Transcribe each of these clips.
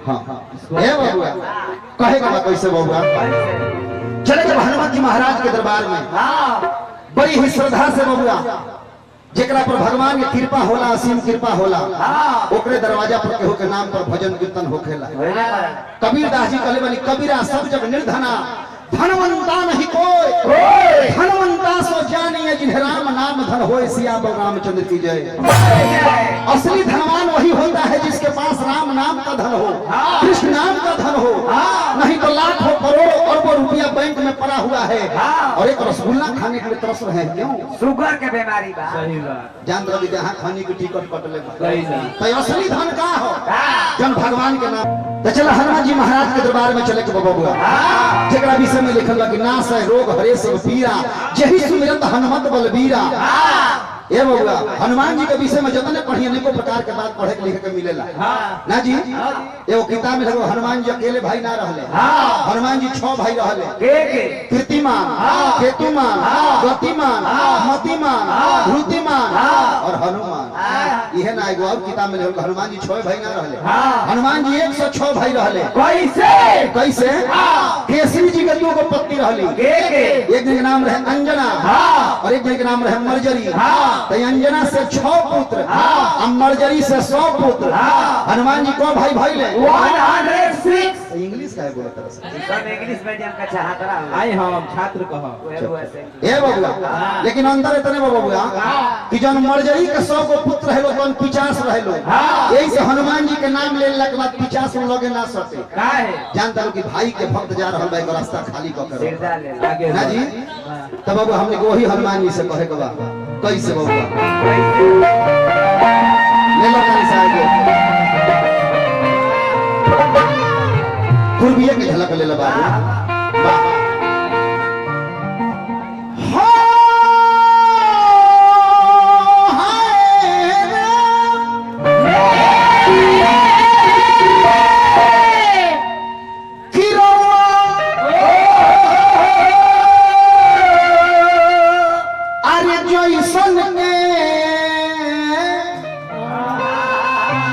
हाँ ए बबुआ कहेगा ना कैसे बबुआ चले जब हनुमान जी महाराज के दरबार में बड़ी ही श्रद्धा से बबुआ जेकरा पर भगवान के कृपा होला असीम कृपा होला ओकरे दरवाजा पर केहू के नाम पर भजन कीर्तन होखेला। कबीर दास जी कहले बनी कबीरा सब जग निर्धना धनवंता नहीं कोई धनवंता सो जानिए जिन्हें राम नाम धन होए सिया बल रामचंद्र की जय। असली धनवान वही होता है जिसके पास राम नाम का धन हो कृष्ण नाम का धन हो नहीं तो लाखों करोड़ों अरबों रुपया बैंक में पड़ा हुआ है और एक रसगुल्ला खाने के लिए तरस रहे क्यों शुगर के बीमारी बा जान रवि जहाँ खाने की टिकट कट ले तो असली धन का हो जन भगवान के नाम तो चला हनुमान जी महाराज के दरबार में चले के बबुआ जेकरा विषय में लिखल लगी नाश है रोग हरे सब पीरा यही सुमिरत हनुमत बलबीरा। ए बबुआ हनुमान जी के विषय में जतने पढ़िए अनेकों प्रकार के बात पढ़े के लिखे के मिलेला ना जी। एगो किताब में लगो हनुमान जी अकेले भाई ना रहले हनुमान जी 6 भाई रहले कीर्तिमान केतुमान गतिमान मतिमान धृतिमान और हनुमान यह ना एगो और किताब में लगो हनुमान जी 6 भाई ना रहले हनुमान जी 106 भाई रहले। कैसे कैसे केसरी जी के 2 पत्नी रहली एक जन के नाम रहे अंजना और एक जन के नाम रहे मर्जरी तो अंजना से 6 पुत्र मर्जरी से 100 पुत्र हनुमान जी को भाई भाई ले 106 इंग्लिश का है बोला तरह से सब इंग्लिश मीडियम का छात्र आई हम छात्र कह ए बबुआ लेकिन अंदर इतने बबुआ कि जन मर्जरी के 100 को पुत्र है लोग 50 रहे लोग यही से हनुमान जी के नाम लेला के बाद 50 में लोगे ना सके जानता हो कि भाई के भक्त जा रहल बा एक रास्ता खाली क कर ना जी तब बाबू हमने को वही हनुमान जी से कहे के बा कैसे बबुआ ले लो काली साहब पूर्वीय के झलक ले लो बाबू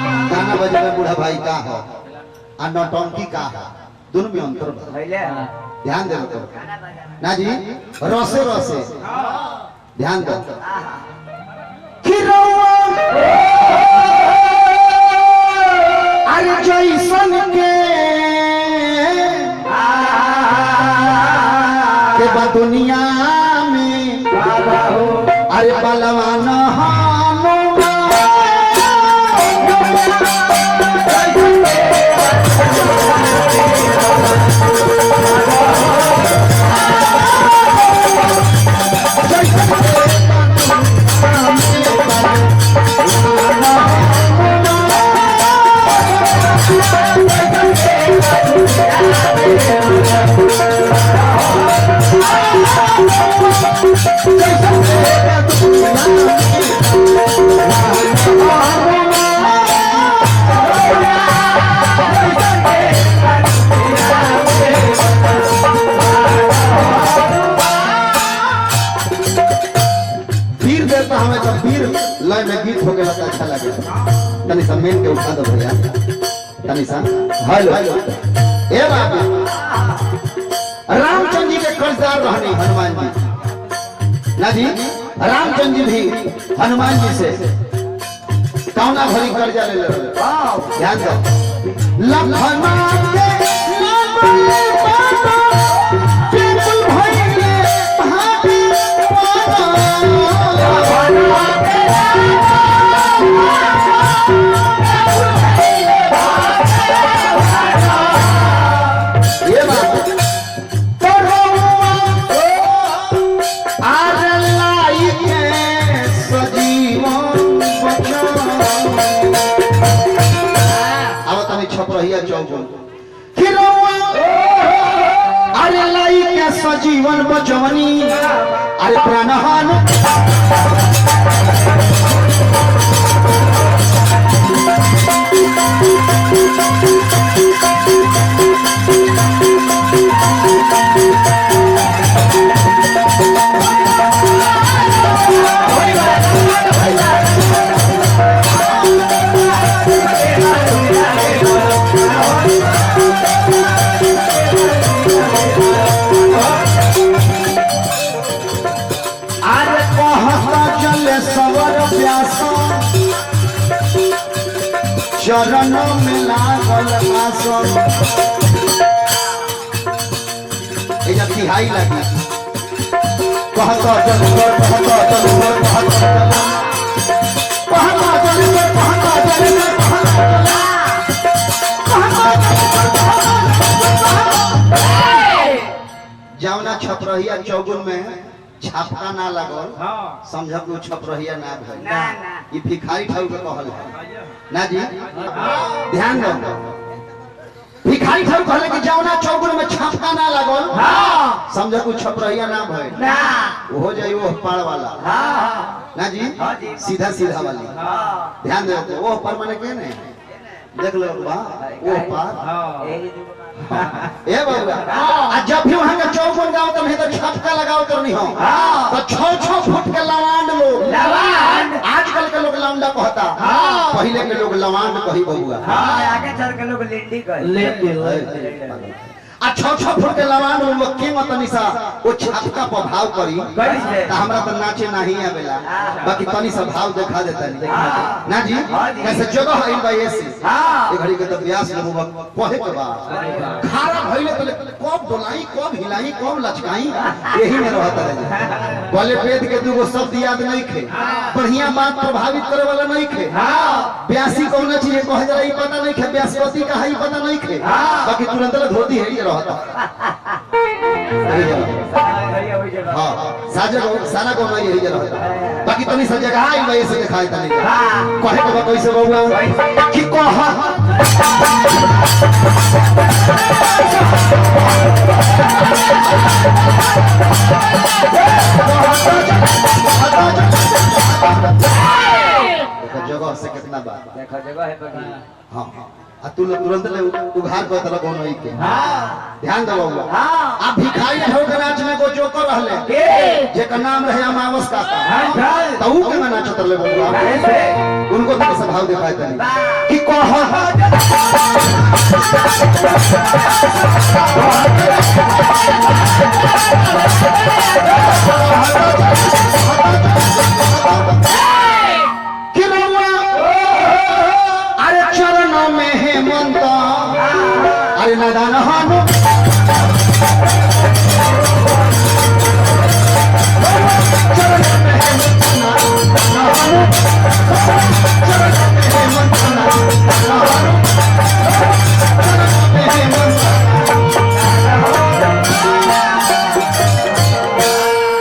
भाई का हो नौटंकी का है दोनों में अंतर ध्यान दे तो ना जी रसे रसे ध्यान दो अरे जैसन के बा दुनिया में अरे बलवान में गीत हो गया अच्छा लगे तनी सा मेन के उठा दो भैया तनी सा हेलो ए बाबा रामचंद्र जी के कर्जदार रहने हनुमान जी ना जी रामचंद्र जी भी हनुमान जी से कौना भरी कर्जा ले ले ध्यान दो लखना के अरे लाई के सजीवन बचवनी अरे प्राणहान चरणों में लागल आसन ए जब तिहाई लगी कहता जलूर कहता जलूर कहता जावना छपरहिया चौगुन में छापका ना लगल समझ के छपरहिया ना भइल ना ना ये भिखारी ठाउ के कहल है ना जी ध्यान दो भिखारी ठाउ कहले कि जावना चौगुन में छापका ना लगल समझ के छपरहिया ना भइल ना हो जाई वो पाड़ वाला ना जी सीधा सीधा वाली ध्यान दो वो पर माने के नहीं देख लो बा वो पार ए बाबा आज जब भी वहां का चौगुन गांव तो नहीं तो छपका लगाओ तो नहीं हो तो 6-6 फुट के लवांड लोग लवांड आजकल के लोग लौंडा कहता पहले के लोग लवांड कही बबुआ आगे चल के लोग लेंडी कहे आ 6-6 फुट के लवांड लोग के मत निसा वो छपका पर भाव करी त हमरा तो नाचे नहीं आवेला बाकी तनी सा भाव दिखा देता नहीं ना जी कैसे जगह है भाई ऐसे ए घड़ी के तो व्यास लोग कहे के बा खारा भइले तो कब डोलाई कब हिलाई कब लचकाई यही में रहता रहे बोले वेद के दुगो शब्द याद नहीं खे बढ़िया बात प्रभावित करे वाला नहीं खे व्यासी कौन चीज कहे जरा ई पता नहीं खे व्यासपति का है ई पता नहीं खे बाकी तुरंत धोती है ये रहता हां सारा को नहीं यही रहता बाकी तनी सा जगह आई भाई ऐसे खाए तनी कहे के बा कैसे बउआ कि जगह से कितना बात देखो जगह है बगी हां आ तू तुरंत ले उघार को तरह कोनो ही के ध्यान दो बाबू आप भिखारी हो के नाच में को जोकर रहले के जे का नाम रहे अमावस का तो ऊ के नाच तरले बाबू उनको तो स्वभाव दिखाए तनी कि अरे चरणों में हेमंत अरे नदन हनु